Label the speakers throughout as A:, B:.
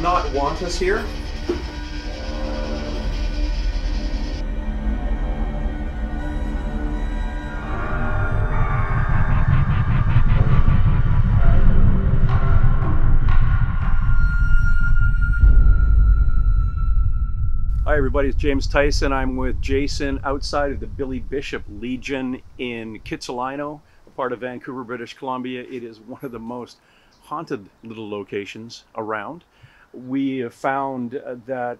A: not want us here? Hi everybody, it's James Tyson. I'm with Jason outside of the Billy Bishop Legion in Kitsilano, a part of Vancouver, British Columbia. It is one of the most haunted little locations around. We have found that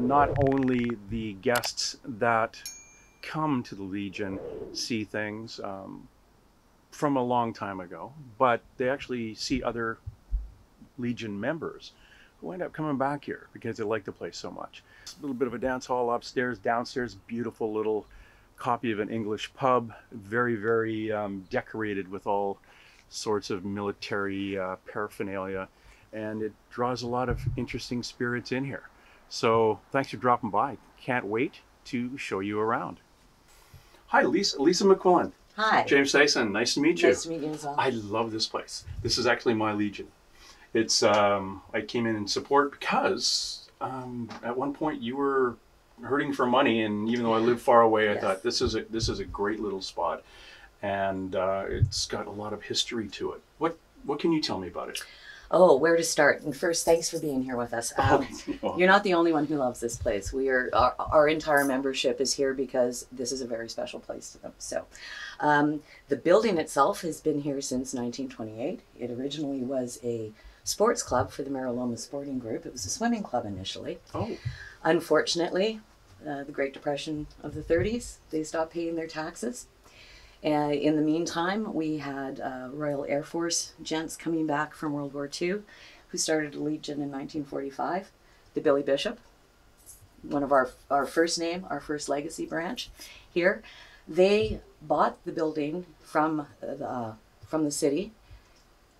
A: not only the guests that come to the Legion see things from a long time ago, but they actually see other Legion members who end up coming back here because they like the place so much. A little bit of a dance hall upstairs. Downstairs, beautiful little copy of an English pub, very, very decorated with all sorts of military paraphernalia, and it draws a lot of interesting spirits in here. So thanks for dropping by. Can't wait to show you around. Hi, Lisa McQuillan.
B: Hi.
A: James Tyson, nice to meet you.
B: Nice to meet you as well.
A: I love this place. This is actually my Legion. It's I came in support because at one point you were hurting for money, and even though I live far away, I thought this is a great little spot, and it's got a lot of history to it. What can you tell me about it?
B: Oh, where to start? And first, thanks for being here with us. You're not the only one who loves this place. Our entire membership is here because this is a very special place to them. So, the building itself has been here since 1928. It originally was a sports club for the Mariloma Sporting Group. It was a swimming club initially. Oh. Unfortunately, the Great Depression of the 30s, they stopped paying their taxes. In the meantime, we had Royal Air Force gents coming back from World War II who started a Legion in 1945, the Billy Bishop, one of our first legacy branch here. They bought the building from the city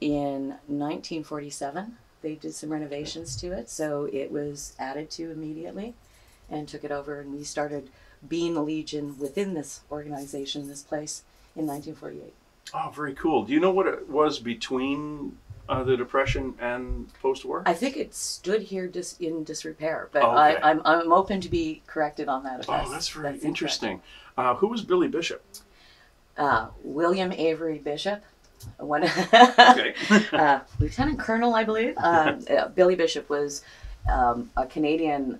B: in 1947. They did some renovations to it, so it was added to immediately and took it over, and we started being a Legion within this organization, this place, in 1948.
A: Oh, very cool. Do you know what it was between the Depression and post-war?
B: I think it stood here in disrepair, but
A: okay.
B: I'm open to be corrected on that.
A: Oh, that's very interesting. Who was Billy Bishop?
B: William Avery Bishop.
A: Okay.
B: Lieutenant Colonel, I believe. Billy Bishop was a Canadian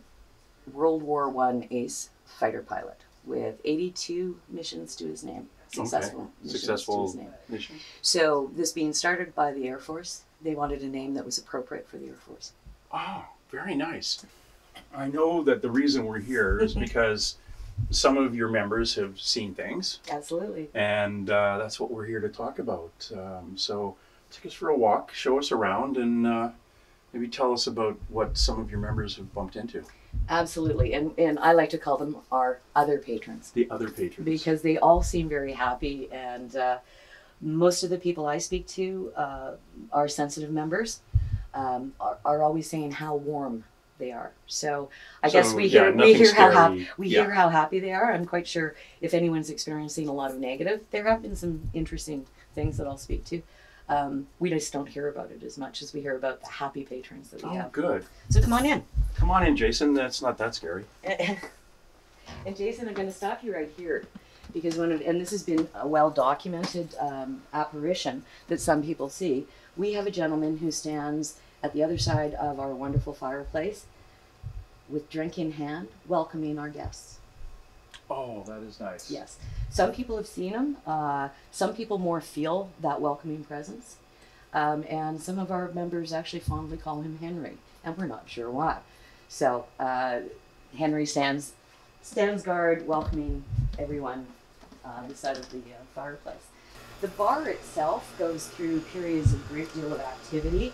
B: World War I ace fighter pilot with 82 missions to his name. Successful to his name. Mission. So this being started by the Air Force, they wanted a name that was appropriate for the Air Force.
A: Oh, very nice. I know that the reason we're here is because some of your members have seen things.
B: Absolutely.
A: And that's what we're here to talk about. So take us for a walk, show us around, and maybe tell us about what some of your members have bumped into.
B: Absolutely. And I like to call them our other patrons.
A: The other patrons.
B: Because they all seem very happy, and most of the people I speak to are sensitive members, are always saying how warm they are. So I guess we hear how happy they are. I'm quite sure if anyone's experiencing a lot of negative, there have been some interesting things that I'll speak to. We just don't hear about it as much as we hear about the happy patrons that we have. Oh, good. So come on in.
A: Come on in, Jason. That's not that scary.
B: And Jason, I'm going to stop you right here because and this has been a well-documented apparition that some people see. We have a gentleman who stands at the other side of our wonderful fireplace with drink in hand, welcoming our guests.
A: Oh, that is nice.
B: Yes. Some people have seen him. Some people more feel that welcoming presence. And some of our members actually fondly call him Henry, and we're not sure why. So Henry stands guard, welcoming everyone beside of the fireplace. The bar itself goes through periods of great deal of activity.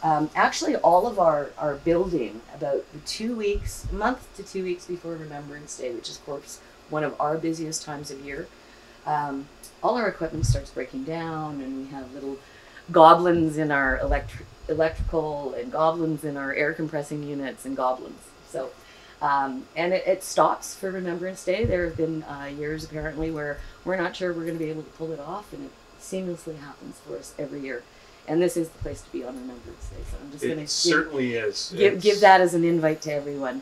B: Actually, all of our building, about a month to 2 weeks before Remembrance Day, which is, of course, one of our busiest times of year, all our equipment starts breaking down, and we have little goblins in our electrical and goblins in our air compressing units and goblins. So, and it stops for Remembrance Day. There have been years apparently where we're not sure we're going to be able to pull it off, and it seamlessly happens for us every year. And this is the place to be on Remembrance Day. So I'm just going to
A: certainly is.
B: Give that as an invite to everyone.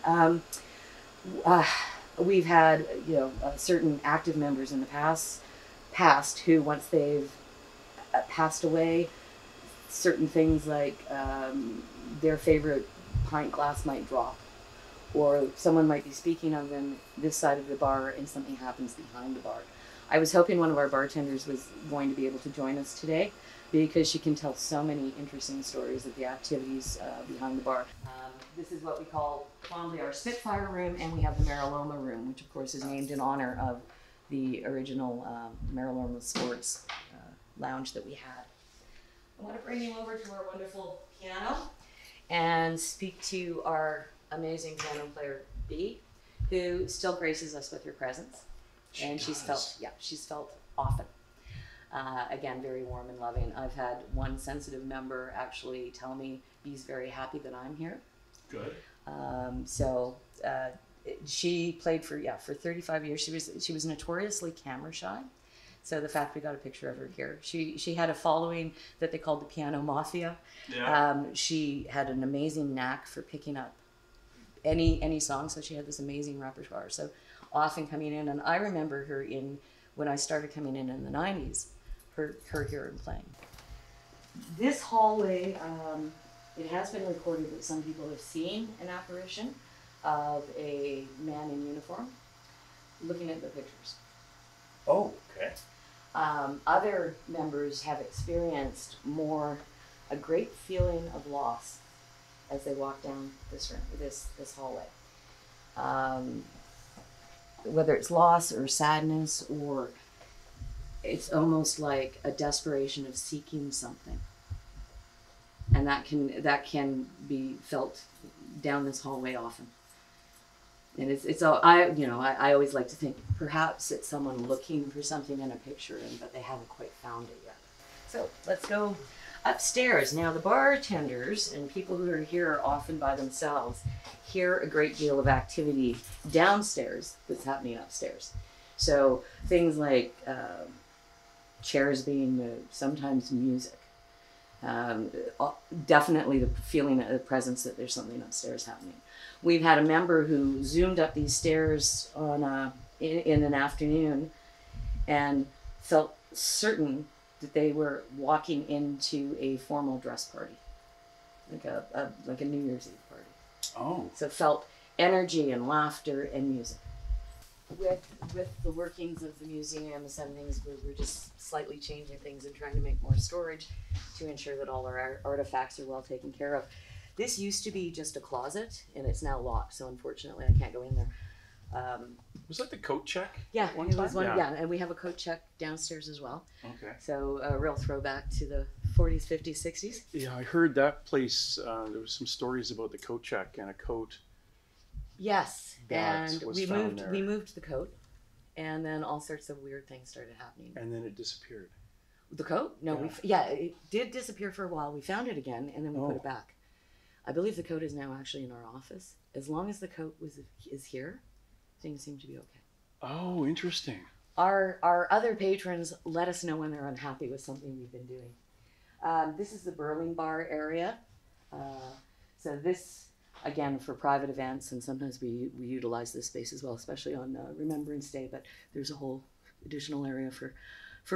B: We've had certain active members in the past who, once they've passed away, certain things like their favorite pint glass might drop, or someone might be speaking of them this side of the bar and something happens behind the bar. I was hoping one of our bartenders was going to be able to join us today, because she can tell so many interesting stories of the activities behind the bar. This is what we call fondly our Spitfire room, and we have the Mariloma room, which of course is named in honor of the original Mariloma Sports lounge that we had. I want to bring you over to our wonderful piano and speak to our amazing piano player, Bea, who still graces us with her presence. She's felt often. Again, very warm and loving. I've had one sensitive member actually tell me Bea's very happy that I'm here.
A: Good.
B: She played for 35 years. She was notoriously camera shy. So the fact we got a picture of her here, she had a following that they called the Piano Mafia. Yeah. She had an amazing knack for picking up any song, so she had this amazing repertoire. So often coming in, and I remember her when I started coming in the 90s, her here and playing. This hallway, it has been recorded that some people have seen an apparition of a man in uniform looking at the pictures.
A: Oh, okay.
B: Other members have experienced a great feeling of loss as they walk down this room, this hallway. Whether it's loss or sadness, or it's almost like a desperation of seeking something, and that can be felt down this hallway often. And I always like to think perhaps it's someone looking for something in a picture, but they haven't quite found it yet. So let's go upstairs. Now the bartenders and people who are here often by themselves hear a great deal of activity downstairs that's happening upstairs. So things like chairs being moved, sometimes music. Definitely the feeling of the presence that there's something upstairs happening. We've had a member who zoomed up these stairs in an afternoon and felt certain that they were walking into a formal dress party, like a New Year's Eve party.
A: Oh.
B: So felt energy and laughter and music. With the workings of the museum, some things we're just slightly changing things and trying to make more storage to ensure that all our artifacts are well taken care of. This used to be just a closet, and it's now locked, so unfortunately I can't go in there.
A: Was that the coat check?
B: Yeah, it was one. Yeah, and we have a coat check downstairs as well.
A: Okay.
B: So a real throwback to the 40s, 50s, 60s.
A: Yeah, I heard that place. There was some stories about the coat check and a coat.
B: Yes, and we
A: there.
B: moved the coat, and then all sorts of weird things started happening.
A: And then it disappeared.
B: The coat? No, it did disappear for a while. We found it again, and then we put it back. I believe the coat is now actually in our office. As long as the coat is here, things seem to be okay.
A: Oh, interesting.
B: Our other patrons let us know when they're unhappy with something we've been doing. This is the Burling Bar area. So this, again, for private events, and sometimes we utilize this space as well, especially on Remembrance Day, but there's a whole additional area for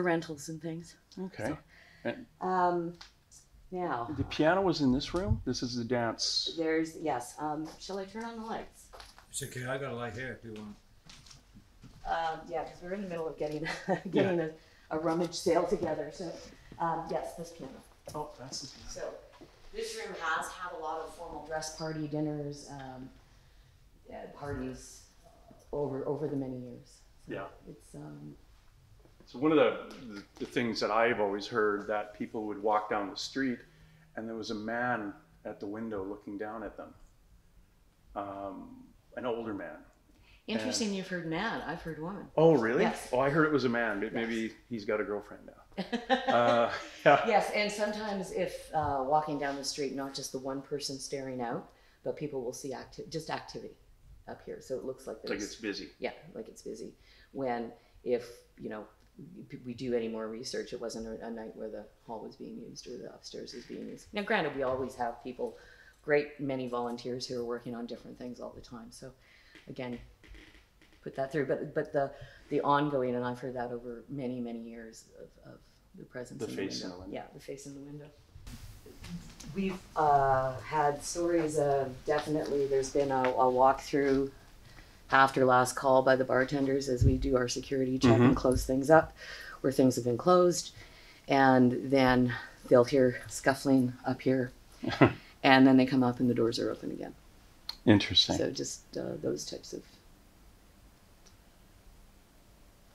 B: rentals and things.
A: Okay.
B: So, now.
A: The piano was in this room? This is the dance.
B: Yes. Shall I turn on the lights?
C: It's okay, I got a light here if you want.
B: Yeah, because we're in the middle of getting a rummage sale together. So, yes, this piano.
A: Oh, that's the piano.
B: So, this room has had a lot of formal dress party dinners, parties over the many years. So
A: yeah.
B: It's
A: So one of the things that I've always heard, that people would walk down the street and there was a man at the window looking down at them. An older man.
B: Interesting you've heard man. I've heard woman.
A: Oh, really?
B: Yes.
A: Oh, I heard it was a man. Maybe he's got a girlfriend now. Yeah.
B: Yes, and sometimes if walking down the street, not just the one person staring out, but people will see activity up here. So it looks like
A: Like it's busy.
B: Yeah, like it's busy. When if we do any more research. It wasn't a night where the hall was being used or the upstairs was being used. Now, granted, we always have people, great many volunteers who are working on different things all the time. So, again, put that through. But the ongoing, and I've heard that over many, many years of the presence in the window.
A: In the window.
B: Yeah, the face in the window. We've had stories of, definitely there's been a walkthrough after last call by the bartenders as we do our security check and close things up, where things have been closed, and then they'll hear scuffling up here, and then they come up and the doors are open again.
A: Interesting.
B: So just those types of.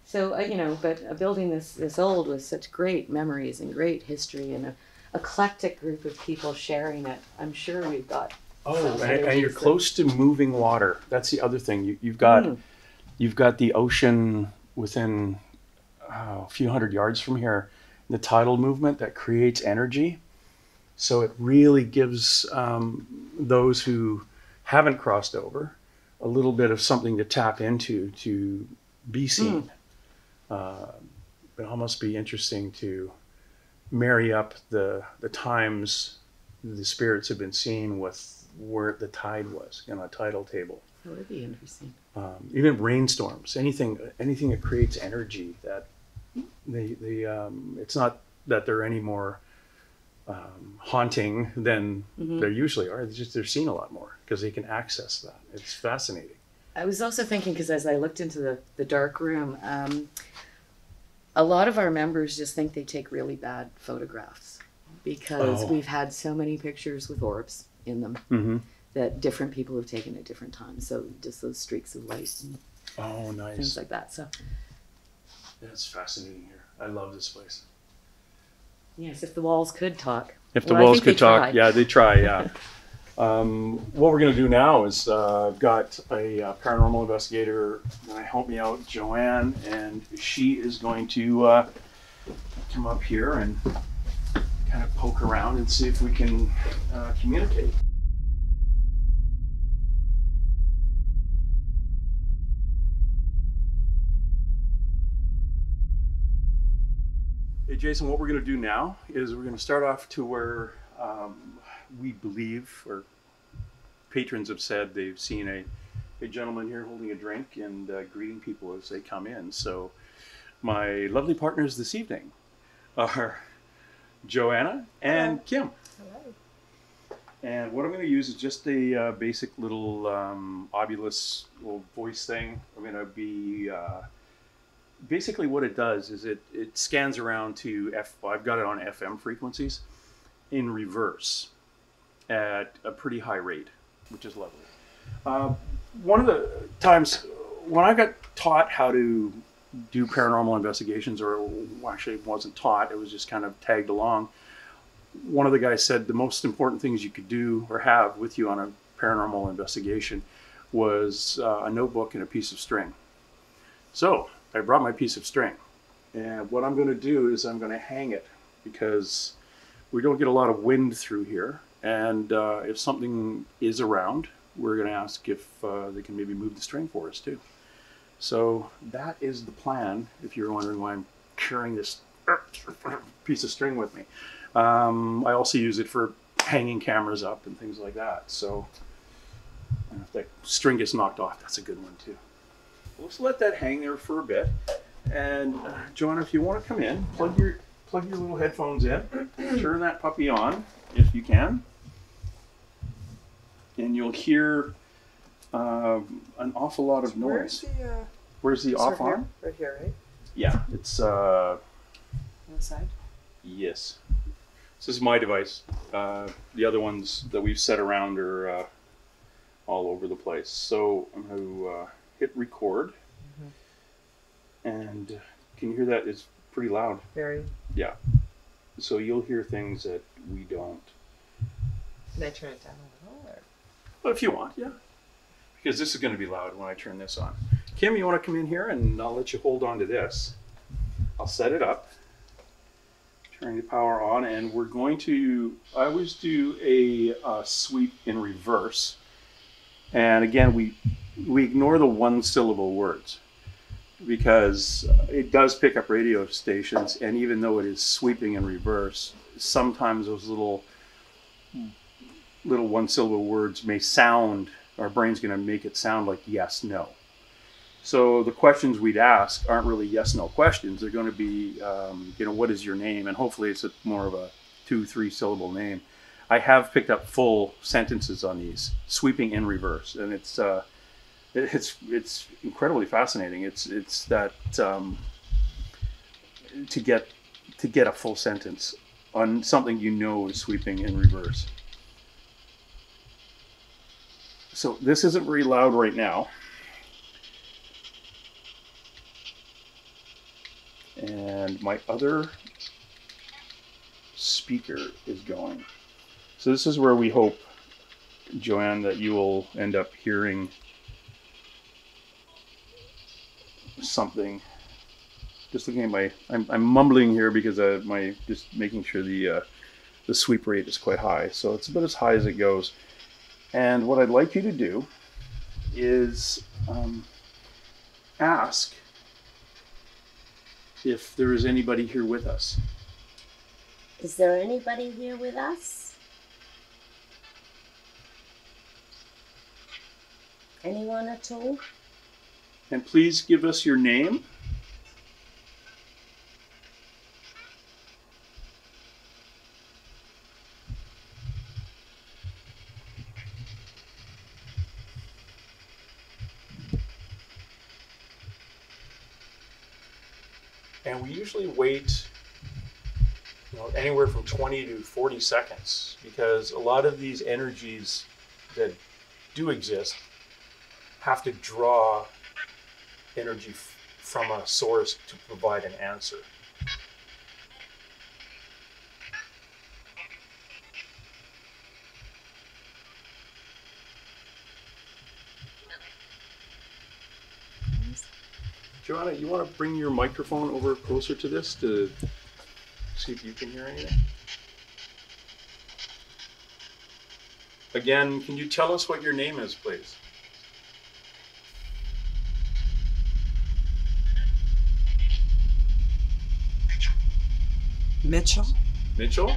B: So you know, but a building this old with such great memories and great history and a eclectic group of people sharing it, I'm sure we've got.
A: Oh, and you're close to moving water. That's the other thing. You've got the ocean within a few hundred yards from here. The tidal movement that creates energy. So it really gives those who haven't crossed over a little bit of something to tap into to be seen. It'd almost be interesting to marry up the times the spirits have been seen with where the tide was, you know, a tidal table.
B: That would be interesting.
A: Even rainstorms, anything that creates energy. That it's not that they're any more haunting than they usually are. They're seen a lot more because they can access that. It's fascinating.
B: I was also thinking, because as I looked into the dark room, a lot of our members just think they take really bad photographs because we've had so many pictures with orbs in them that different people have taken at different times. So just those streaks of light and
A: Nice.
B: things like that. So
A: Yeah, it's fascinating here. I love this place.
B: yes, if the walls could talk.
A: If the
B: Well, I
A: walls
B: think
A: could
B: they
A: talk,
B: try.
A: yeah, they try, yeah. What we're going to do now is I've got a paranormal investigator going to help me out, Joanne, and she is going to come up here and kind of poke around and see if we can communicate. Hey Jason, what we're going to do now is we're going to start off to where we believe, or patrons have said they've seen a gentleman here holding a drink and greeting people as they come in. So my lovely partners this evening are Joanna and Kim.
D: Hello.
A: And what I'm going to use is just a basic little obulus little voice thing. I'm going to be basically what it does is it scans around to I've got it on FM frequencies in reverse at a pretty high rate, which is lovely. One of the times when I got taught how to do paranormal investigations, or actually it wasn't taught, it was just kind of tagged along, one of the guys said the most important things you could do or have with you on a paranormal investigation was a notebook and a piece of string. So I brought my piece of string, and what I'm going to do is I'm going to hang it because we don't get a lot of wind through here, and if something is around, we're going to ask if they can maybe move the string for us too. So that is the plan, if you're wondering why I'm carrying this piece of string with me. I also use it for hanging cameras up and things like that. So if that string gets knocked off, that's a good one too. Let's let that hang there for a bit. And Joanna, if you want to come in, plug your little headphones in, turn that puppy on if you can, and you'll hear an awful lot of noise. Where's the off arm?
D: Right here, right?
A: Yeah, it's
D: On the side?
A: yes. This is my device. The other ones that we've set around are all over the place. So I'm going to hit record, and can you hear that? It's pretty loud.
D: Very.
A: Yeah. So you'll hear things that we don't.
D: Can I turn it down a little? Or?
A: But if you want, yeah. Because this is going to be loud when I turn this on. Kim, you want to come in here and I'll let you hold on to this. I'll set it up. Turning the power on, and we're going to, I always do a sweep in reverse. And again, we ignore the one syllable words. because it does pick up radio stations, and even though it is sweeping in reverse, sometimes those little one-syllable words may sound, our brain's going to make it sound like yes, no. So the questions we'd ask aren't really yes/no questions. They're going to be, what is your name? And hopefully it's more of a 2-3 syllable name. I have picked up full sentences on these, sweeping in reverse, and it's incredibly fascinating. It's that to get a full sentence on something is sweeping in reverse. So this isn't very loud right now. And my other speaker is going. So this is where we hope, Joanne, that you will end up hearing something. Just looking at I'm mumbling here because just making sure the sweep rate is quite high. So it's about as high as it goes. And what I'd like you to do is ask if there is anybody here with us.
E: Is there anybody here with us? Anyone at all?
A: And please give us your name. And we usually wait anywhere from 20 to 40 seconds, because a lot of these energies that do exist have to draw energy from a source to provide an answer. Joanna, you want to bring your microphone over closer to this to see if you can hear anything? Again, can you tell us what your name is, please?
F: Mitchell.
A: Mitchell?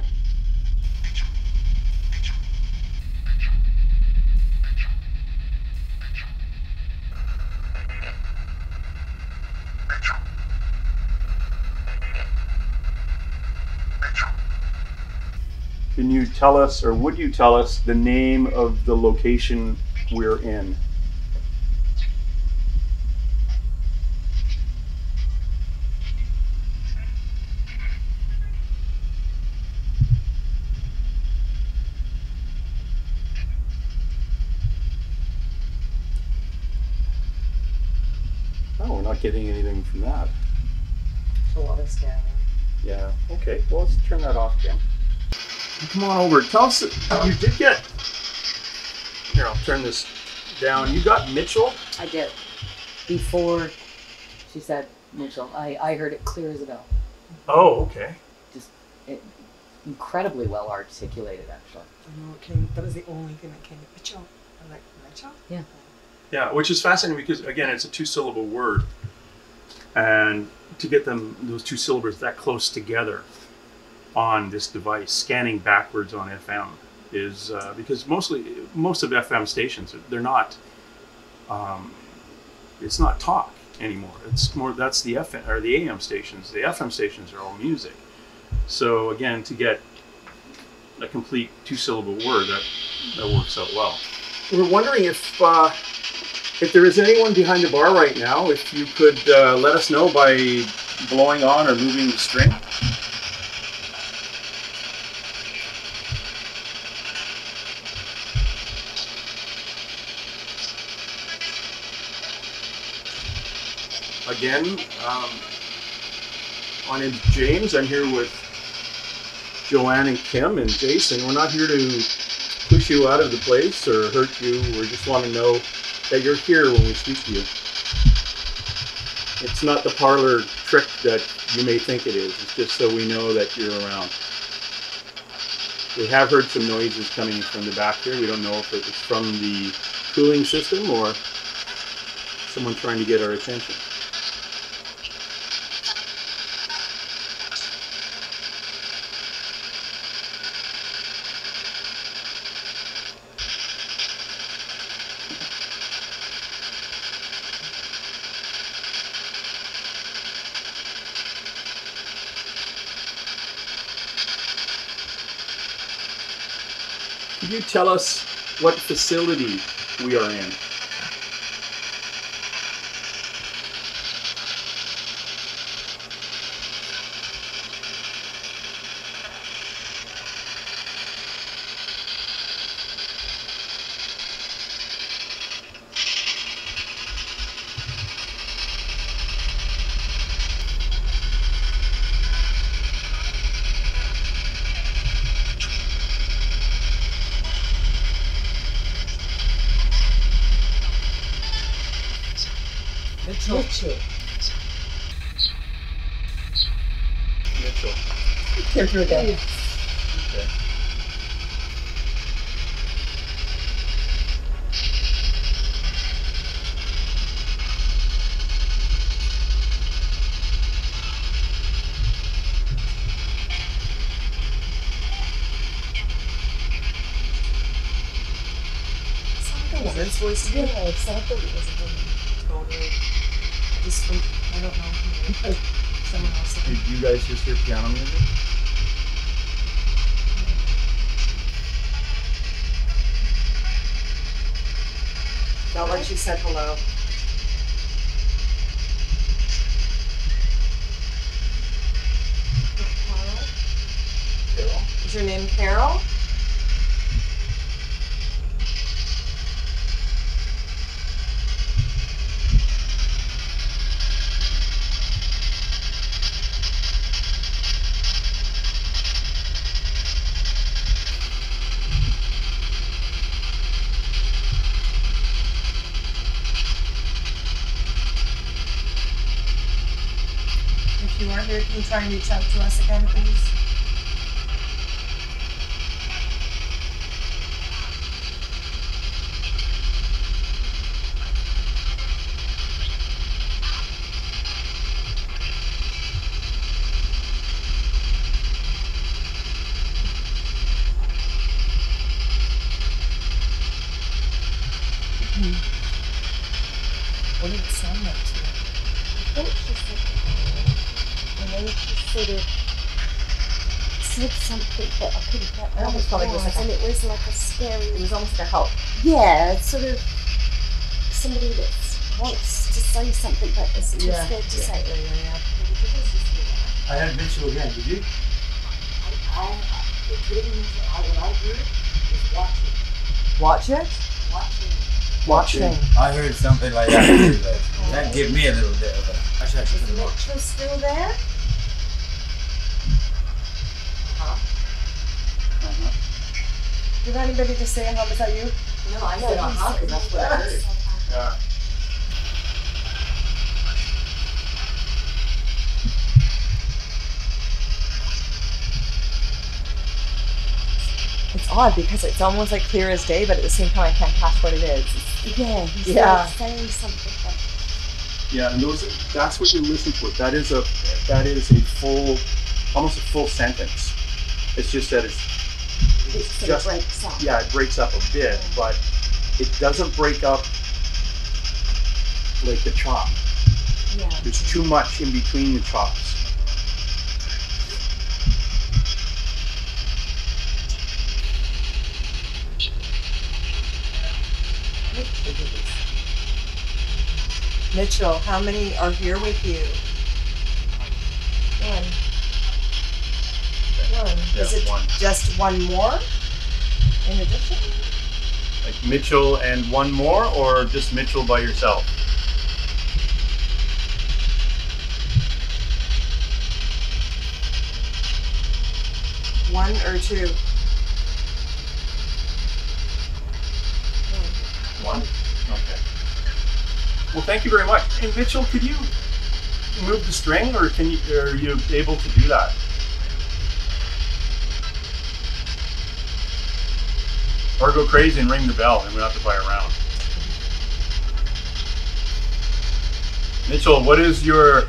A: Can you tell us, or would you tell us, the name of the location we're in? Oh, we're not getting anything from that.
D: A lot of scanning.
A: Yeah, okay, well, let's turn that off, Jim. Come on over. Tell us that you did get. Here, I'll turn this down. You got Mitchell?
B: I did. Before she said Mitchell, I heard it clear as a bell.
A: Oh, okay.
B: Just incredibly well articulated, actually.
F: I know that was the only thing that came to Mitchell. I'm like, Mitchell?
B: Yeah.
A: Yeah, which is fascinating because, again, it's a 2-syllable word. And to get those 2 syllables that close together on this device, scanning backwards on FM, is because most of FM stations, they're not. It's not talk anymore. It's more, that's the FM or the AM stations. The FM stations are all music. So again, to get a complete 2-syllable word, that works out well. We're wondering if there is anyone behind the bar right now, if you could let us know by blowing on or moving the string. Again, my name's James. I'm here with Joanne and Kim and Jason. We're not here to push you out of the place or hurt you. We just want to know that you're here when we speak to you. It's not the parlor trick that you may think it is. It's just so we know that you're around. We have heard some noises coming from the back here. We don't know if it was from the cooling system or someone trying to get our attention. could you tell us what facility we are in?
F: Mitchell.
A: Mitchell.
B: Here's your again.
A: Okay.
F: A woman's voice.
E: Yeah, I thought it was a woman.
F: Totally. I don't know. Someone else.
A: Did you guys just hear piano music?
F: Felt like she said hello.
A: Carol.
F: Is your name Carol? If you are here, can you try and reach out to us again, please? What did it sound like to you?
E: I think she said, and then she sort of said something that I couldn't get
B: I
E: what
B: almost
E: it
B: felt like it was
E: was,
B: like
E: and it was like a scary.
B: It was almost like a help.
E: Yeah, it's sort of somebody that wants to say something but is too
F: Yeah.
E: scared to say it.
C: I had Mitchell again, did you?
F: Watch it? Watching.
C: I heard something like that too, but that gave me a little bit of a... I should actually put
E: Is
C: it on.
E: Mitchell still there?
F: Did anybody just say hello? Was that you?
B: No, I said uh-huh, because that's what I heard.
A: Yeah.
F: It's odd because it's almost like clear as day, but at the same time I can't catch what it is.
E: Yeah, he's
F: Yeah.
E: saying something but
A: Yeah, and that's what you listen for. That is a full, almost a full sentence. It's just that
E: it sort of breaks up.
A: yeah, it breaks up a bit, but it doesn't break up like the chop.
E: Yeah.
A: There's too much in between the chops.
F: Mitchell, how many are here with you?
E: One.
A: Yeah,
F: Is it
A: one.
F: just one more in addition?
A: Like Mitchell and one more, or just Mitchell by yourself?
F: One or two?
A: One. Okay. Well, thank you very much. And Mitchell, could you move the string, or are you able to do that? Or go crazy and ring the bell, and we don't have to play around. Mitchell, what is your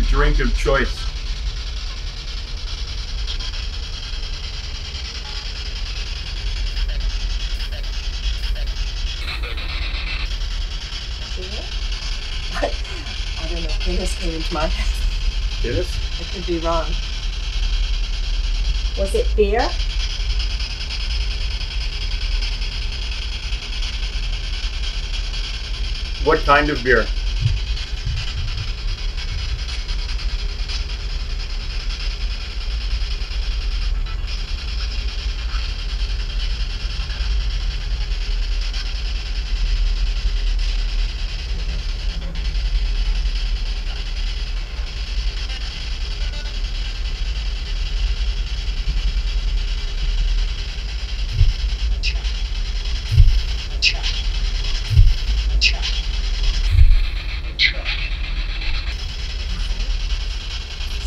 A: drink of choice?
F: I don't know. Guinness came into my head.
A: Guinness?
F: I could be wrong.
E: Was it beer?
A: What kind of beer?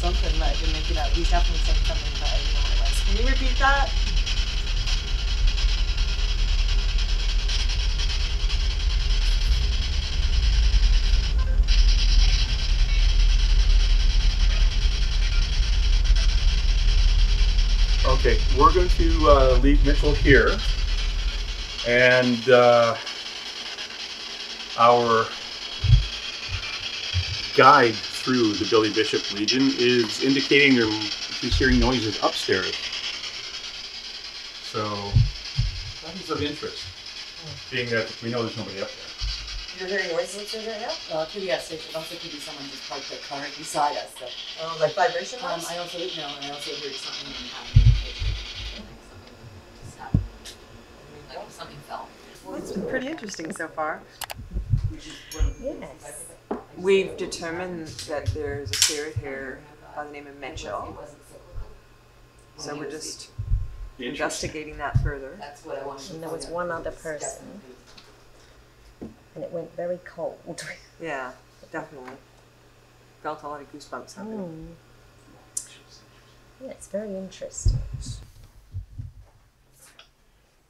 F: Something that I can make it out. He's definitely saying something, but I don't know what it was. Can you repeat that?
A: Okay, we're going to leave Mitchell here, and our guide through the Billy Bishop Legion is indicating she's hearing noises upstairs. So that is of interest, being that we know there's nobody up there.
F: You're hearing voices upstairs right now?
B: Yes, it also could be someone just parked their car beside us. So.
F: Oh, like vibration noise?
B: I also heard something happening. Just happened. Like something fell.
F: Well, it's been pretty interesting so far.
E: Yes.
F: We've determined that there's a spirit here by the name of Mitchell. So we're just investigating that further.
B: That's what I wanted to
E: And there was
B: find out.
E: one other person, and it went very cold.
F: Yeah, definitely. Felt a lot of goosebumps happening.
E: Yeah, it's very interesting.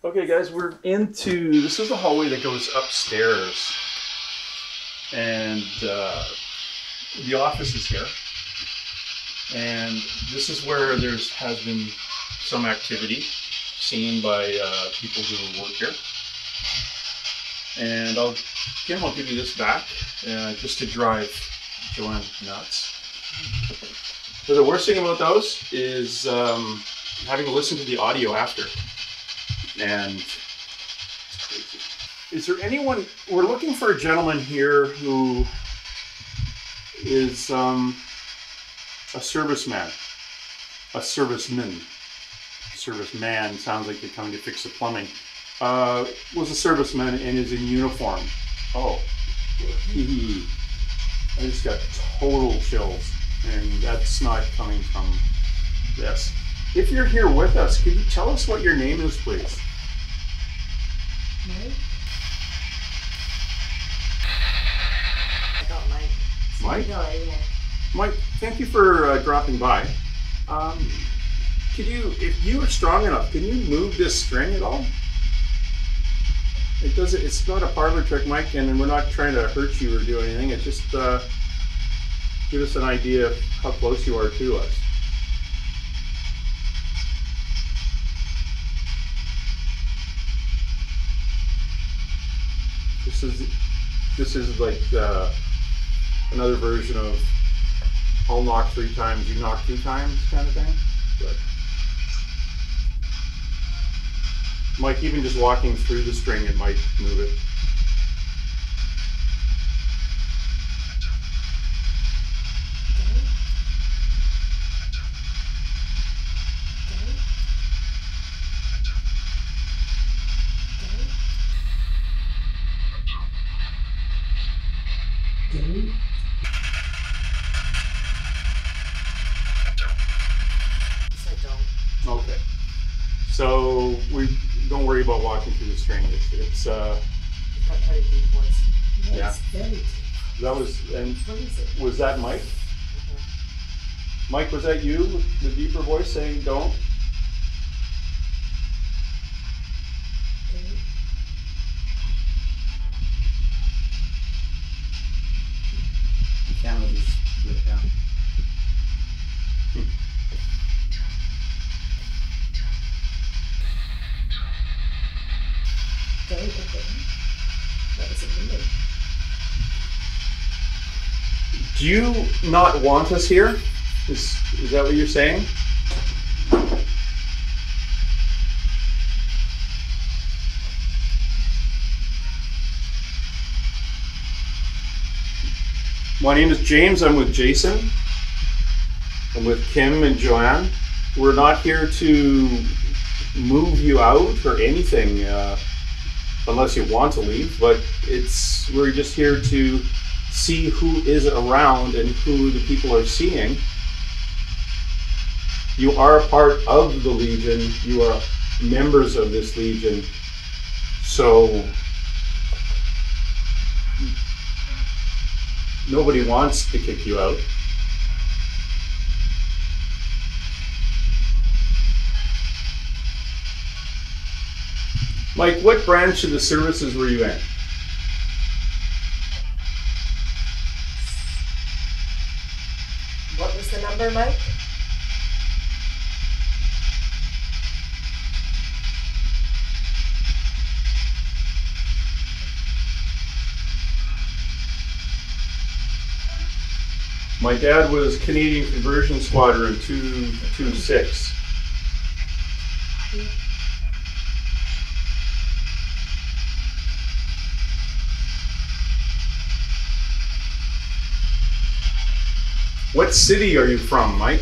A: Okay guys, we're into, this is the hallway that goes upstairs, and the office is here, and this is where has been some activity seen by people who work here. And I'll give you this back just to drive Joanne nuts. So the worst thing about those is having to listen to the audio after. And is there anyone, we're looking for a gentleman here who is a serviceman, a serviceman. Serviceman sounds like they're coming to fix the plumbing. Was a serviceman and is in uniform. Oh, I just got total chills, and that's not coming from this. If you're here with us, could you tell us what your name is, please?
F: Mike? I got Mike.
A: Mike?
F: No, yeah.
A: Mike, thank you for dropping by. Could you, if you are strong enough, can you move this string at all? It doesn't. It's not a parlor trick, Mike, and we're not trying to hurt you or do anything. It's just give us an idea of how close you are to us. This is like another version of I'll knock 3 times, you knock 2 times kind of thing. But Mike, even just walking through the string, it might move it. Okay, so we don't worry about walking through the string. It's yeah. That was, and was that Mike? Mike, was that you with the deeper voice saying don't?
C: The camera just flipped out.
E: That was a meeting.
A: Do you not want us here? Is that what you're saying? My name is James. I'm with Jason. I'm with Kim and Joanne. We're not here to move you out or anything, unless you want to leave, but we're just here to see who is around and who the people are seeing. You are a part of the Legion. You are members of this Legion. So nobody wants to kick you out. Mike, what branch of the services were you in?
D: What was the number, Mike?
A: My dad was Canadian Conversion Squadron 226. What city are you from, Mike?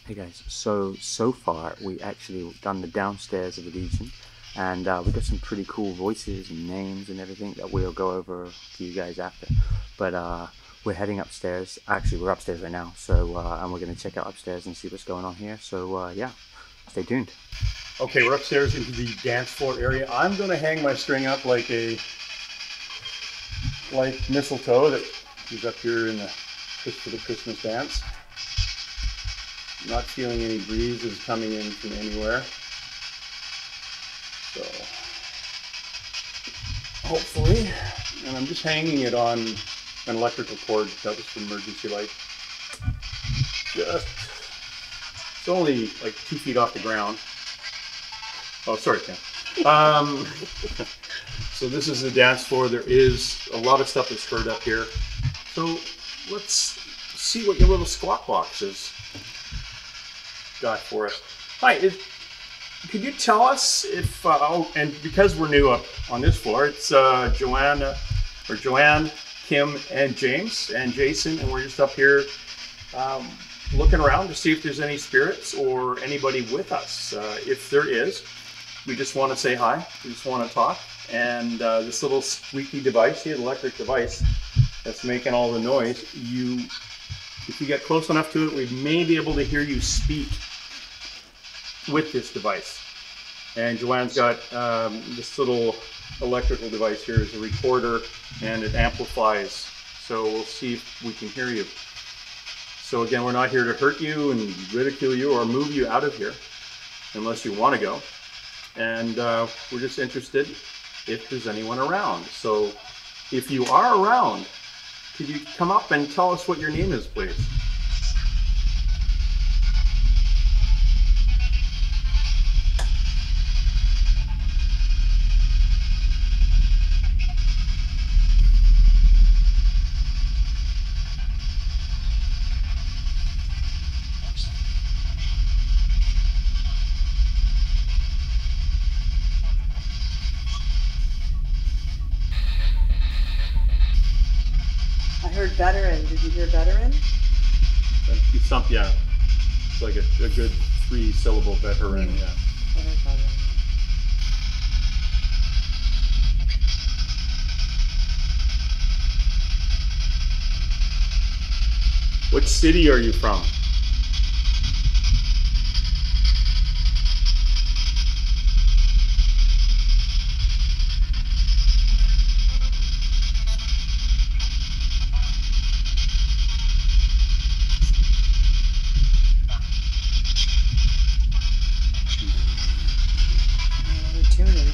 G: Hey guys, so far we actually done the downstairs of the Legion, and we got some pretty cool voices and names and everything that we'll go over to you guys after. But we're heading upstairs. Actually, we're upstairs right now, so and we're gonna check out upstairs and see what's going on here. So yeah, stay tuned.
A: Okay, we're upstairs into the dance floor area. I'm gonna hang my string up like mistletoe that is up here in for the Christmas dance. Not feeling any breezes coming in from anywhere. So hopefully, and I'm just hanging it on an electrical cord that was for emergency light. It's only like 2 feet off the ground. Oh, sorry, Tim. So this is the dance floor. There is a lot of stuff that's heard up here. So let's see what your little squawk box is got for us. Hi, could you tell us if, and because we're new up on this floor, it's Joanne, Kim, and James, and Jason, and we're just up here looking around to see if there's any spirits or anybody with us. If there is, we just want to say hi, we just want to talk, and this little squeaky device here, electric device, that's making all the noise, if you get close enough to it, we may be able to hear you speak with this device. And Joanne's got this little electrical device here is a recorder, and it amplifies. So we'll see if we can hear you. So again, we're not here to hurt you and ridicule you or move you out of here unless you want to go. And we're just interested if there's anyone around. So if you are around, could you come up and tell us what your name is, please?
F: I heard veteran. Did you hear veteran?
A: It's something, yeah. It's like a good 3-syllable veteran, yeah.
F: I heard veteran.
A: What city are you from?
F: Tuning.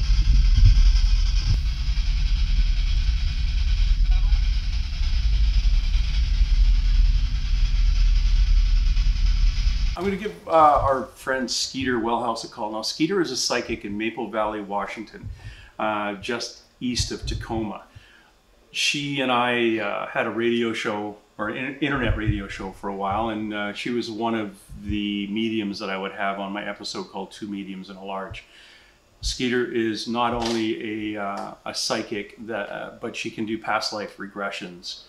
A: I'm going to give our friend Skeeter Wellhouse a call. Now, Skeeter is a psychic in Maple Valley, Washington, just east of Tacoma. She and I had a radio show, or an internet radio show for a while, and she was one of the mediums that I would have on my episode called Two Mediums and a Large. Skeeter is not only a psychic, but she can do past life regressions.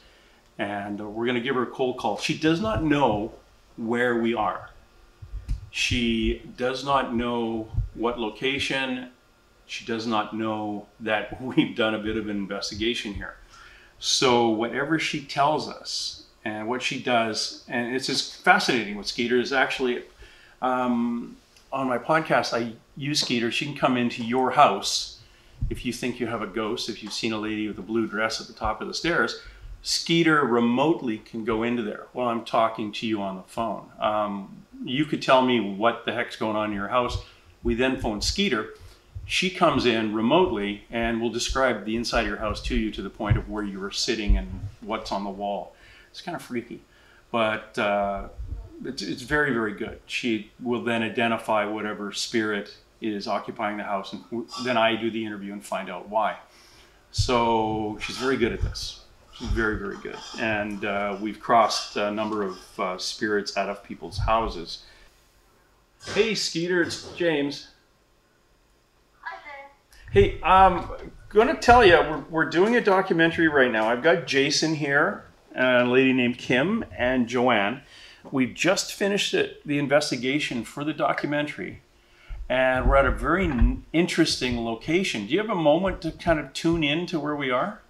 A: And we're going to give her a cold call. She does not know where we are. She does not know what location. She does not know that we've done a bit of an investigation here. So whatever she tells us and what she does, and it's just fascinating what Skeeter is actually, on my podcast, I use Skeeter. She can come into your house if you think you have a ghost, if you've seen a lady with a blue dress at the top of the stairs. Skeeter remotely can go into there while I'm talking to you on the phone. You could tell me what the heck's going on in your house. We then phone Skeeter. She comes in remotely and will describe the inside of your house to you to the point of where you were sitting and what's on the wall. It's kind of freaky, but it's very, very good. She will then identify whatever spirit is occupying the house, and then I do the interview and find out why. So she's very good at this. She's very, very good. And we've crossed a number of spirits out of people's houses. Hey, Skeeter, it's James.
E: Hi, James.
A: Hey, I'm going to tell you, we're doing a documentary right now. I've got Jason here, a lady named Kim, and Joanne. We've just finished the investigation for the documentary, and we're at a very interesting location. Do you have a moment to kind of tune in to where we are?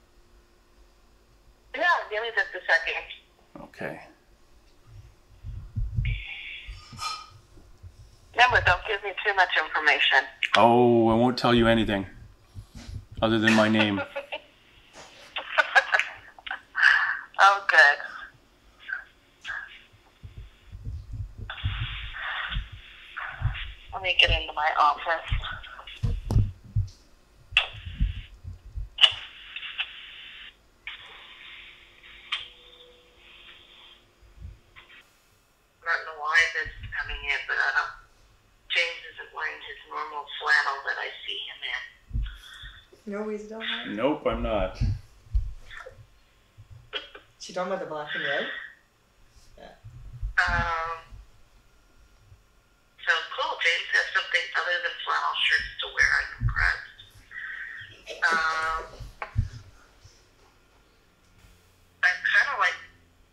E: Yeah, give me just a second.
A: Okay.
E: Remember, don't give me too much information.
A: Oh, I won't tell you anything other than my name.
E: Oh, good. Let me get into my office. I don't know why this is coming in, but James isn't wearing his normal flannel that I see him in.
F: No, he's not.
A: Nope, I'm not.
F: She talking about the black and red?
E: So cool, James has something other than flannel shirts to wear. I'm impressed. I'm kind of like,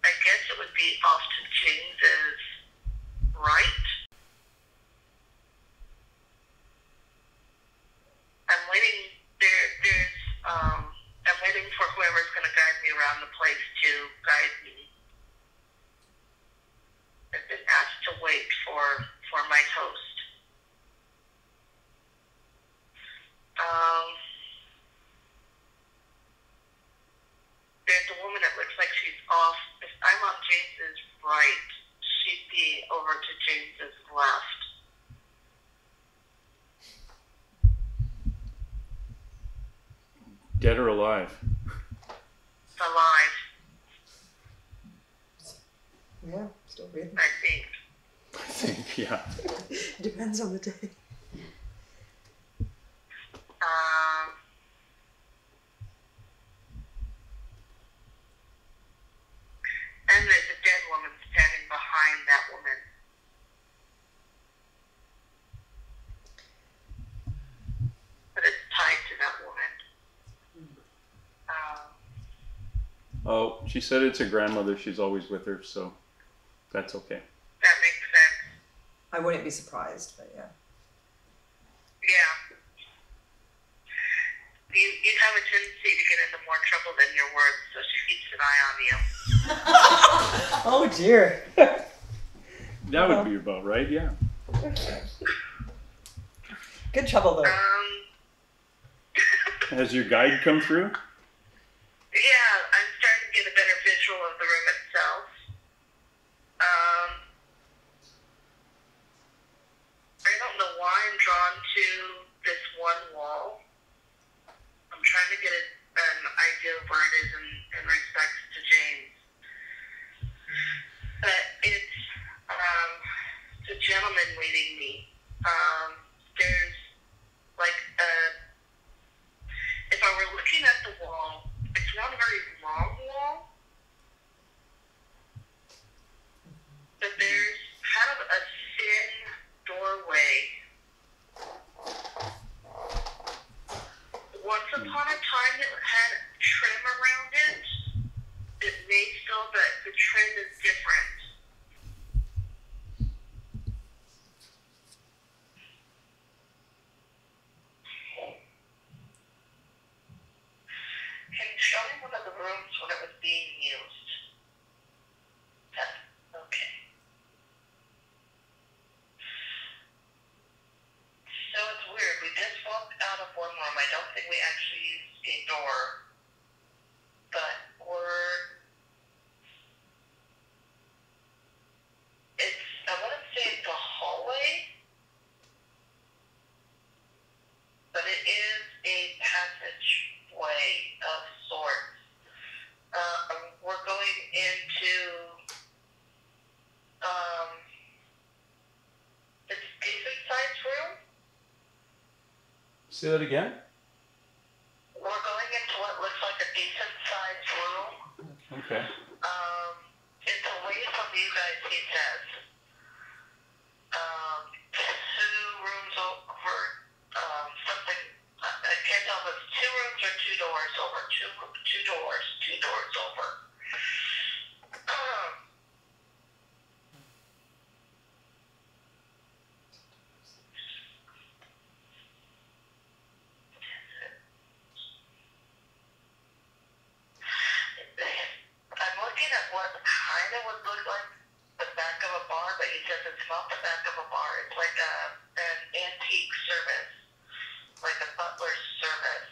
E: I guess it would be off to James's right. I'm waiting. I'm waiting for whoever's going to guide me around the place to guide me. I've been asked to wait for my host. There's a woman that looks like she's off. If I'm on James's right, she'd be over to James's left.
A: Dead or alive?
E: Alive,
F: Yeah, still breathing.
E: I think.
A: I think, yeah.
F: Depends on the day.
E: And there's a dead woman standing behind that woman. But it's tied to that woman.
A: Oh, she said it's a grandmother. She's always with her, so that's okay.
E: That makes sense.
F: I wouldn't be surprised, but yeah.
E: Yeah. You have a tendency to get into more trouble than you're worth, so she keeps an eye on you.
F: Oh dear.
A: That would be about right, yeah.
F: Good trouble though.
A: Has your guide come through?
E: Yeah, I'm starting to get a better visual of the room itself. I don't know why I'm drawn to this one wall. I'm trying to get an idea of where it is in respect to James. But it's gentleman waiting me. There's like if I were looking at the wall, it's not a very long wall, but there's kind of a thin doorway. Once upon a time, it had trim around it. It may still, but the trim is different. Can you show me one of the rooms when it was being used? Okay. So it's weird. We just walked out of one room. I don't think we actually used a door, but I wouldn't say it's a hallway, but it is a passageway of sorts. We're going into, it's a decent sized room.
A: Say that again?
E: We're going into what looks like a decent sized room.
A: Okay.
E: It's away from you guys, he says. Two rooms over, something, I can't tell if it's two rooms or two doors over, two doors over. I'm looking at what kind of would look like the back of a bar, but he says it's not the back of a bar. It's like an antique service, like a butler's service.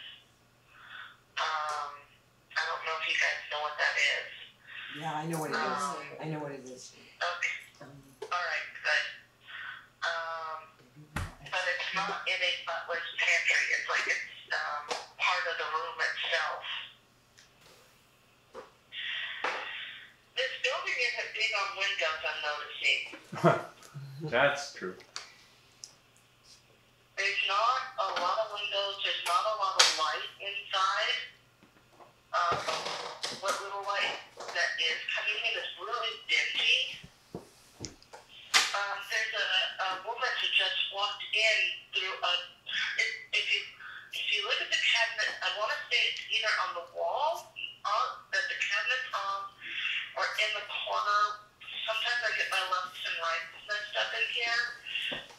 E: I don't know if you guys know what that is.
F: Yeah, I know what it is. I know what it is.
E: Okay. All right, good. But it's not in a butler's pantry. It's like it's part of the room itself. This building isn't big on windows, I'm noticing.
A: That's true.
E: There's not a lot of windows. There's not a lot of light inside. What little light that is coming in is really dingy. There's a woman who just walked in through if you look at the cabinet, I want to say it's either on the wall, that the cabinet's on, or in the corner. Sometimes I get my lefts and rights messed up in here,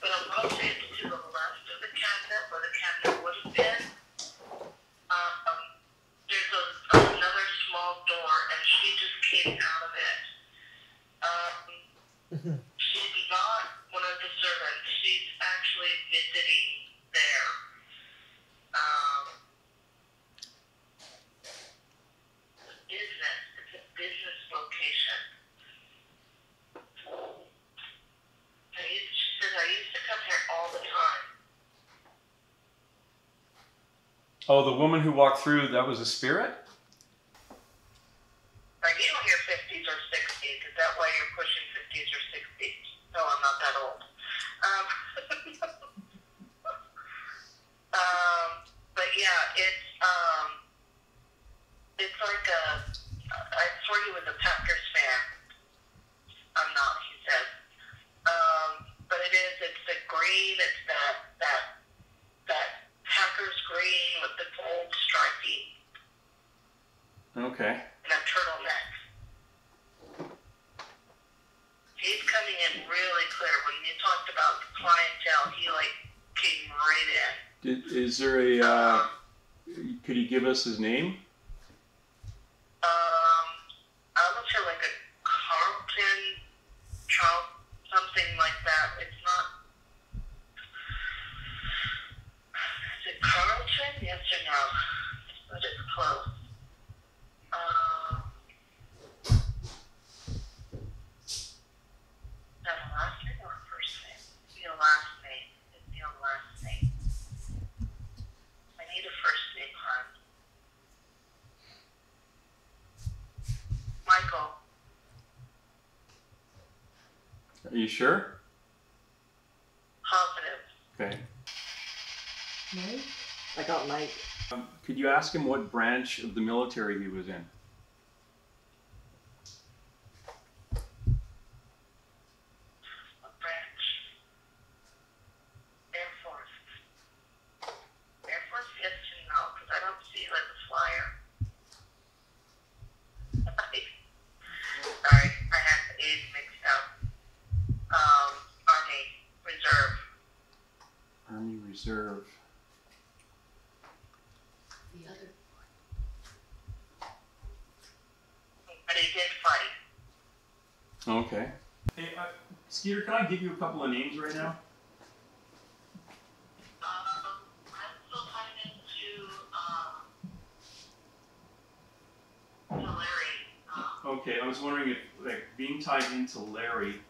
E: but I want to say it's to the left of the cabinet, where the cabinet would have been. There's another small door, and she just came out of it. She's not one of the servants. She's actually visiting there. It's a business location. She says, I used to come here all the time.
A: Oh, the woman who walked through, that was a spirit?
E: Are you in your 50s or 60s? Is that why you're pushing 50s or 60s? No, I'm not that old. But yeah, it's like I swore he was a Packers fan. I'm not, he says. But it's the green, it's that Packers green with the gold striping.
A: Okay.
E: And a turtleneck. He's coming in really clear. When you talked about the clientele, he came right in.
A: Is there a, could you give us his name?
E: I would say like a Carlton, something like that. It's not. Is it Carlton? Yes or no? But it's close. Is that a last name or a first name? It'd be a last name. It'd be a last name. I need a first name, hon. Michael.
A: Are you sure? Okay.
F: Mike? I got Mike.
A: Could you ask him what branch of the military he was in?
E: What branch? Air Force. Air Force, yes and no, because I don't see like a flyer. Sorry, I had the A's mixed up. Army Reserve.
A: Army Reserve.
B: The other.
E: But he did fight.
A: Okay. Hey, Skeeter, can I give you a couple of names right now?
E: I'm still tied into Larry.
A: Okay, I was wondering if, like, being tied into Larry,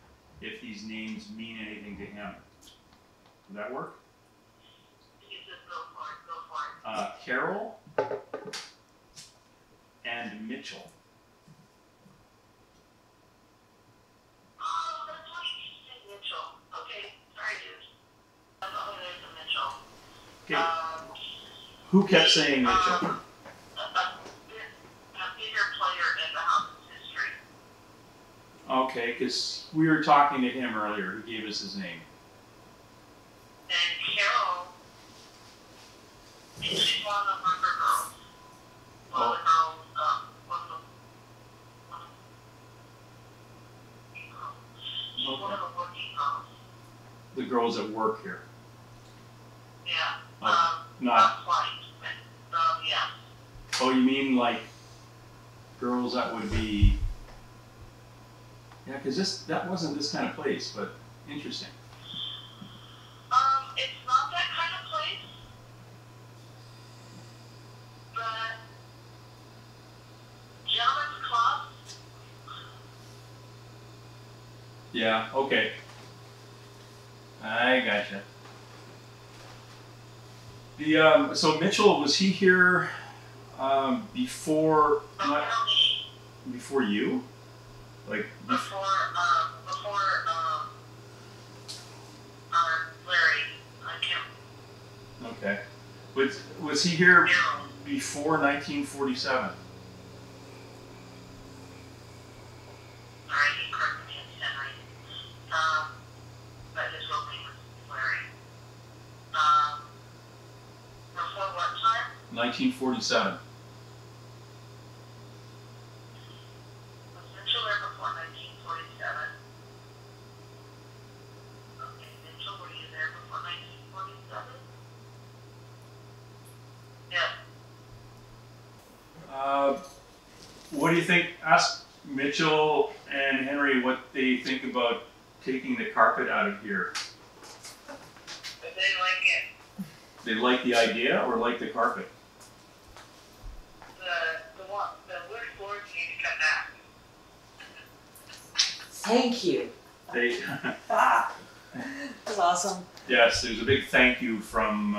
A: if these names mean anything to him. Would that work?
E: You just go for it.
A: Carol and Mitchell.
E: Oh, that's why you said Mitchell. Okay, sorry, dude. I thought it was a Mitchell.
A: Okay. Who kept saying Mitchell?
E: A bigger player in the house's history.
A: Okay, because we were talking to him earlier. He gave us his name.
E: And Carol, she's one of the worker girls. One of the girls, she's one of the working girls.
A: The girls that work here.
E: Yeah.
A: Not.
E: Not quite, but, yeah.
A: Oh, you mean like girls that would be? Yeah, because that wasn't this kind of place, but interesting.
E: It's not that kind of place, but gentlemen's club.
A: Yeah. Okay. I gotcha. So Mitchell, was he here before? Not before you? Like
E: Before Larry, I can't.
A: okay. Was he here
E: No.
A: before 1947?
E: Sorry, he corrected me at Henry. But his real name was Larry. Before what time?
A: 1947.
E: Was Mitchell there before 1947? Okay, Mitchell, were you there before 1947? Yeah.
A: What do you think? Ask Mitchell and Henry what they think about taking the carpet out of here.
E: But they like it.
A: They like the idea or like the carpet?
E: The wood floors need to come back.
B: Thank you.
A: They
F: That's awesome.
A: yes, there's a big thank you from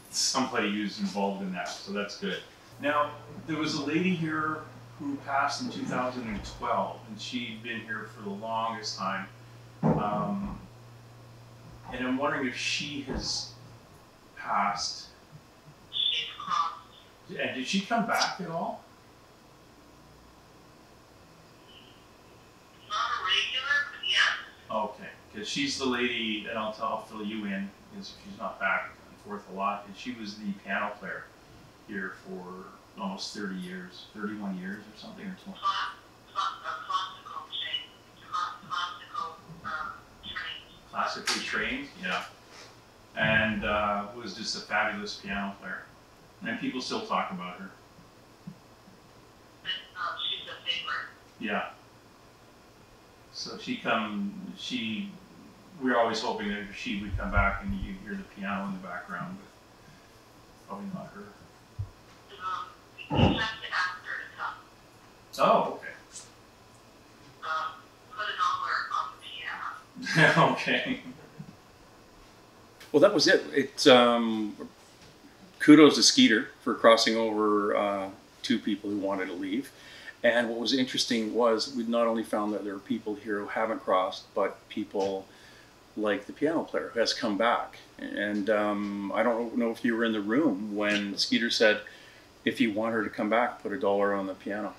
A: somebody who's involved in that, so that's good. Now, there was a lady here who passed in 2012, and she'd been here for the longest time. And I'm wondering if she has passed.
E: She's crossed.
A: And did she come back at all?
E: Not a regular, but yeah.
A: Okay, because she's the lady, and I'll fill you in, because she's not back and forth a lot, and she was the piano player here for almost 30 years, 31 years or something, or 20. Classically trained, yeah. And was just a fabulous piano player. And people still talk about her.
E: She's a favorite.
A: Yeah. So we were always hoping that she would come back and you'd hear the piano in the background, but probably not her.
E: You have to ask her to come.
A: Oh, okay.
E: Put it on the piano.
A: Okay. Well, that was it. Kudos to Skeeter for crossing over two people who wanted to leave. And what was interesting was we not only found that there are people here who haven't crossed, but people like the piano player who has come back. And I don't know if you were in the room when Skeeter said, if you want her to come back, put $1 on the piano.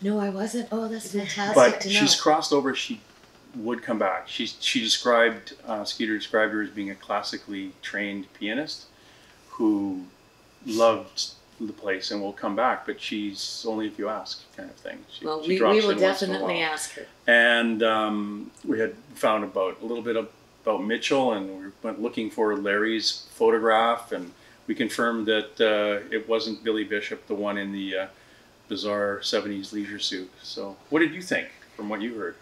B: No, I wasn't. Oh, that's fantastic
A: But
B: to know.
A: she's crossed over. She would come back. She described, Skeeter described her as being a classically trained pianist who loved the place and will come back, but she's only if you ask kind of thing.
B: Well,
A: she
B: we
A: drops
B: will
A: in once in a
B: definitely
A: while.
B: ask her.
A: And we had found a little bit about Mitchell, and we went looking for Larry's photograph, and we confirmed that it wasn't Billy Bishop, the one in the bizarre 70s leisure suit. So what did you think from what you heard?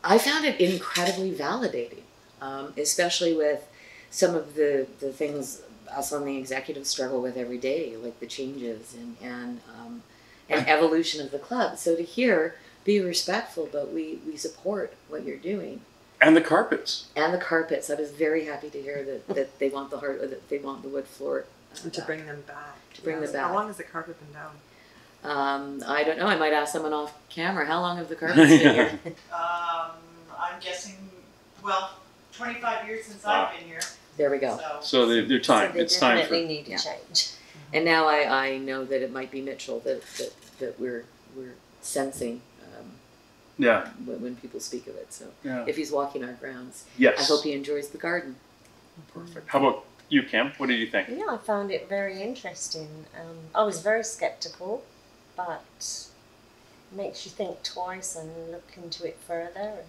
B: I found it incredibly validating, especially with some of the things us on the executive struggle with every day, like the changes and evolution of the club. So to hear, be respectful, but we support what you're doing.
A: And the carpets.
B: And the carpets. I was very happy to hear that they want that they want the wood floor.
F: And to bring them back.
B: To bring them back.
F: How long has the carpet been down?
B: I don't know. I might ask someone off camera. How long have the carpets been here?
D: I'm guessing, 25 years since I've been here.
B: There we go.
A: So they're time.
D: So they
A: it's time for.
D: definitely need to change.
B: And now I know that it might be Mitchell that we're sensing
A: Yeah.
B: when people speak of it. So
A: Yeah.
B: if he's walking our grounds,
A: Yes.
B: I hope he enjoys the garden.
A: Perfect. How about you, Kim? What did you think?
D: Yeah, I found it very interesting. I was very skeptical, but makes you think twice and look into it further.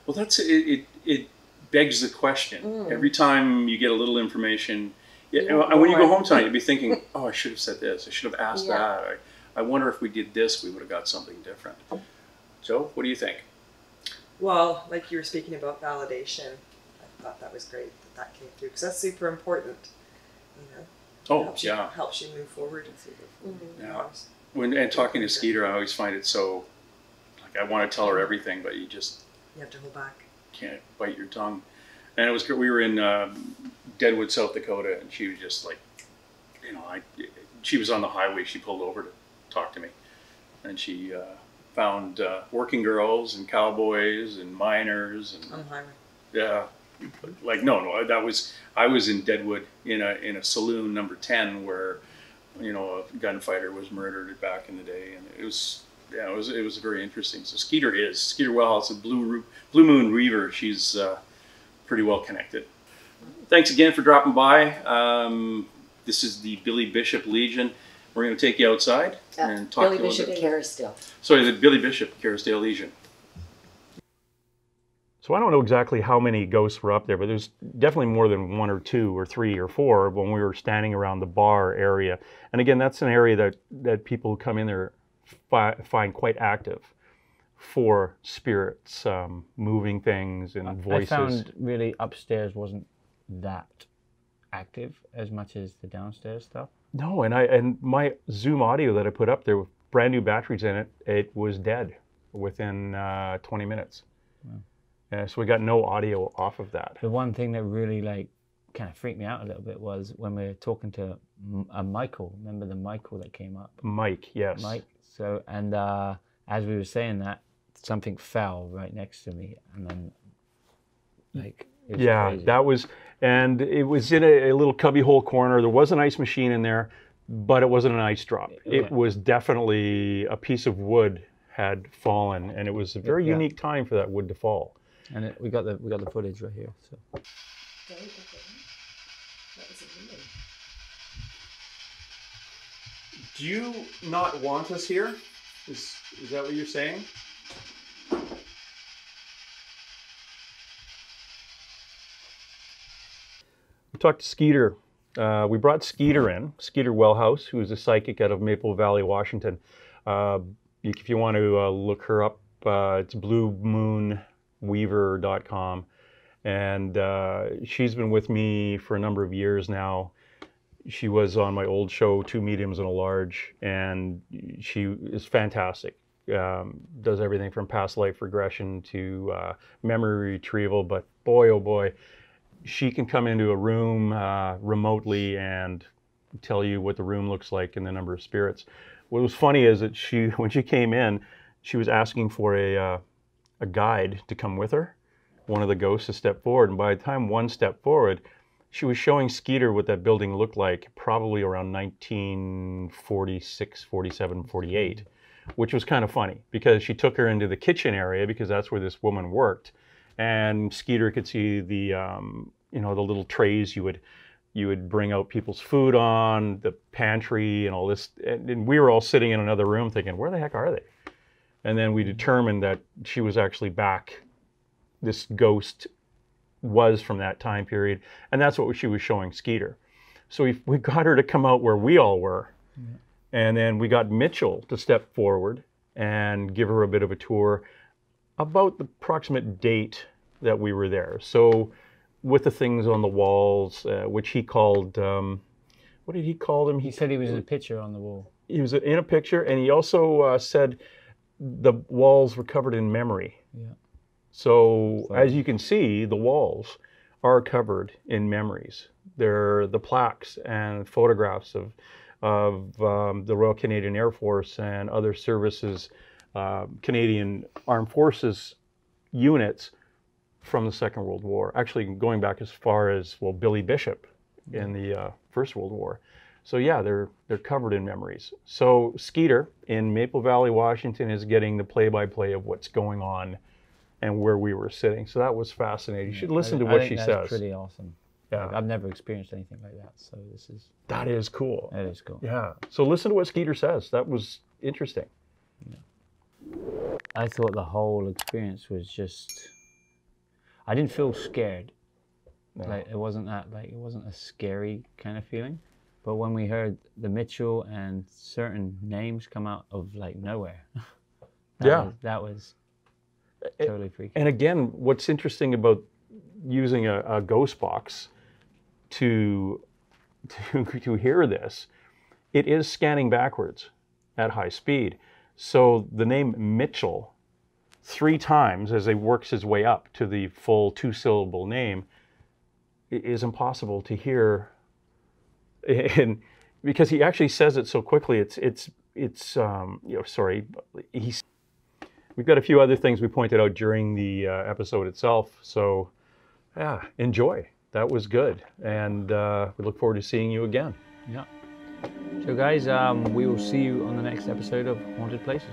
A: Well, that's it. It begs the question. Every time you get a little information, and when you go home tonight, you'll be thinking, "Oh, I should have said this. I should have asked that. I wonder if we did this, we would have got something different." Joe, what do you think?
F: Well, like you were speaking about validation, I thought that was great that came through, because that's super important, you know.
A: Oh,
F: helps you move forward.
A: Yeah. And talking to Skeeter, I always find it so, like, I want to tell her everything, but you
F: have to hold back.
A: Can't bite your tongue. And it was good. We were in Deadwood, South Dakota, and she was just like, she was on the highway. She pulled over to talk to me, and she found working girls and cowboys and miners and
F: on the highway.
A: Yeah, like no, I was in Deadwood in a saloon number 10 where a gunfighter was murdered back in the day, and it was very interesting. So Skeeter Wellhouse, a Blue Moon Reaver. She's pretty well connected. Thanks again for dropping by. This is the Billy Bishop Legion. We're going to take you outside and talk
B: Billy
A: a little
B: Bishop
A: bit.
B: Carrisdale.
A: Sorry, the Billy Bishop Carrisdale Legion. So I don't know exactly how many ghosts were up there, but there's definitely more than 1 or 2 or 3 or 4 when we were standing around the bar area. And again, that's an area that people who come in there find quite active for spirits, moving things and voices.
G: I found really upstairs wasn't that active as much as the downstairs stuff.
A: No, and my Zoom audio that I put up there with brand new batteries in it, it was dead within 20 minutes.
G: Wow.
A: So we got no audio off of that.
G: The one thing that really kind of freaked me out a little bit was when we were talking to Michael. Remember the Michael that came up?
A: Mike, yes.
G: Mike. So, and as we were saying that, something fell right next to me, and then it was crazy.
A: That was, and it was in a little cubbyhole corner. There was an ice machine in there, but it wasn't an ice drop. It was definitely a piece of wood had fallen, and it was a very unique time for that wood to fall.
G: And we got the footage right here. So.
A: Do you not want us here? Is that what you're saying? We talked to Skeeter. We brought Skeeter in, Skeeter Wellhouse, who is a psychic out of Maple Valley, Washington. If you want to look her up, it's bluemoonweaver.com. And she's been with me for a number of years now. She was on my old show, Two Mediums and a Large, and she is fantastic. Does everything from past life regression to memory retrieval, but boy, oh boy, she can come into a room remotely and tell you what the room looks like and the number of spirits. What was funny is that when she came in, she was asking for a guide to come with her, one of the ghosts to step forward. And by the time one stepped forward, she was showing Skeeter what that building looked like probably around 1946, 47, 48, which was kind of funny because she took her into the kitchen area because that's where this woman worked. And Skeeter could see the, you know, the little trays you would bring out people's food on, the pantry and all this. And we were all sitting in another room thinking, where the heck are they? And then we determined that she was actually back. This ghost was from that time period. And that's what she was showing Skeeter. So we got her to come out where we all were. Yeah. And then we got Mitchell to step forward and give her a bit of a tour about the approximate date that we were there. So with the things on the walls, which he called, what did he call them?
H: He said he was in a picture on the wall.
A: He was in a picture, and he also said the walls were covered in memory. Yeah. So as you can see, the walls are covered in memories. They're the plaques and photographs of the Royal Canadian Air Force and other services, Canadian Armed Forces units from the Second World War. Actually, going back as far as, well, Billy Bishop in the First World War. So yeah, they're covered in memories. So Skeeter in Maple Valley, Washington is getting the play-by-play of what's going on and where we were sitting. So that was fascinating. You should listen to what she says.
H: That's pretty awesome.
A: Yeah.
H: I've never experienced anything like that, so this is...
A: That is cool.
H: That is cool.
A: Yeah. So listen to what Skeeter says. That was interesting.
H: Yeah. I thought the whole experience was just... I didn't feel scared. No. Like it wasn't a scary kind of feeling. But when we heard the Mitchell and certain names come out of like nowhere, that was totally freaky.
A: And again, what's interesting about using a ghost box to hear this, it is scanning backwards at high speed. So the name Mitchell 3 times as he works his way up to the full 2-syllable name is impossible to hear. And because he actually says it so quickly, we've got a few other things we pointed out during the episode itself. So yeah, enjoy. That was good. And we look forward to seeing you again.
H: Yeah. So guys, we will see you on the next episode of Haunted Places.